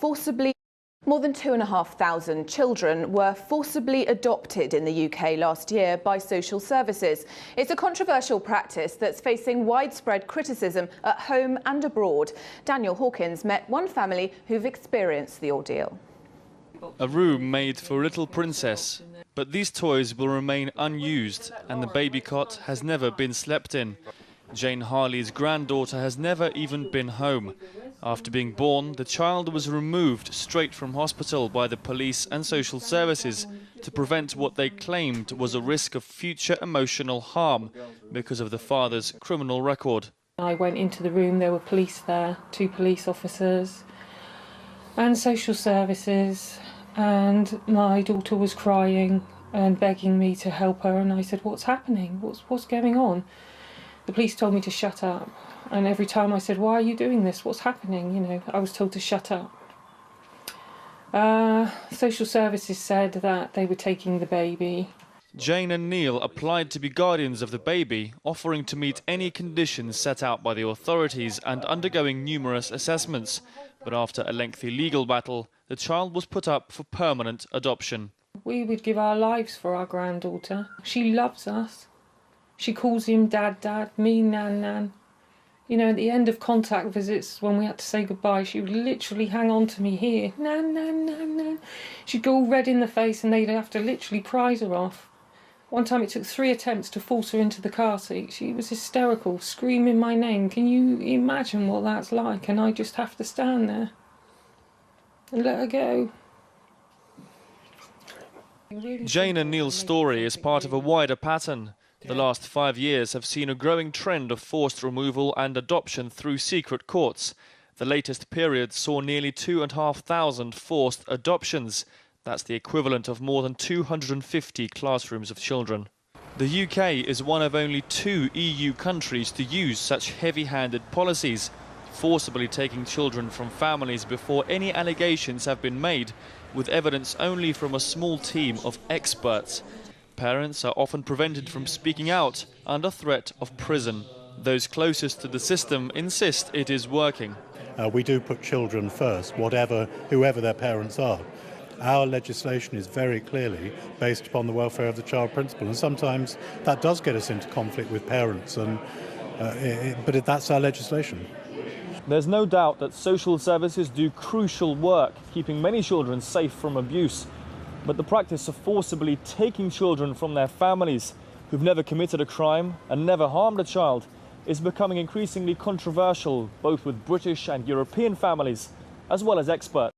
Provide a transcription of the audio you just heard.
forcibly. More than 2,500 children were forcibly adopted in the UK last year by social services. It's a controversial practice that's facing widespread criticism at home and abroad. Daniel Hawkins met one family who've experienced the ordeal. A room made for a little princess, but these toys will remain unused and the baby cot has never been slept in. Jane Harley's granddaughter has never even been home. After being born, the child was removed straight from hospital by the police and social services to prevent what they claimed was a risk of future emotional harm because of the father's criminal record. I went into the room, there were police there, 2 police officers and social services, and my daughter was crying and begging me to help her, and I said, "What's happening? What's going on?" The police told me to shut up, and every time I said, "Why are you doing this? What's happening?" You know, I was told to shut up. Social services said that they were taking the baby. Jane and Neil applied to be guardians of the baby, offering to meet any conditions set out by the authorities and undergoing numerous assessments. But after a lengthy legal battle, the child was put up for permanent adoption. We would give our lives for our granddaughter. She loves us. She calls him Dad, Dad, me, Nan, Nan. You know, at the end of contact visits, when we had to say goodbye, she would literally hang on to me here. Nan, Nan, Nan, Nan. She'd go all red in the face and they'd have to literally prise her off. One time it took 3 attempts to force her into the car seat. She was hysterical, screaming my name. Can you imagine what that's like? And I just have to stand there and let her go. Jane and Neil's story is part of a wider pattern. The last 5 years have seen a growing trend of forced removal and adoption through secret courts. The latest period saw nearly 2,500 forced adoptions. That's the equivalent of more than 250 classrooms of children. The UK is one of only 2 EU countries to use such heavy-handed policies, forcibly taking children from families before any allegations have been made, with evidence only from a small team of experts. Parents are often prevented from speaking out under threat of prison. Those closest to the system insist it is working. We do put children first, whoever their parents are. Our legislation is very clearly based upon the welfare of the child principle, and sometimes that does get us into conflict with parents, but that's our legislation. There's no doubt that social services do crucial work, keeping many children safe from abuse. But the practice of forcibly taking children from their families who've never committed a crime and never harmed a child is becoming increasingly controversial, both with British and European families, as well as experts.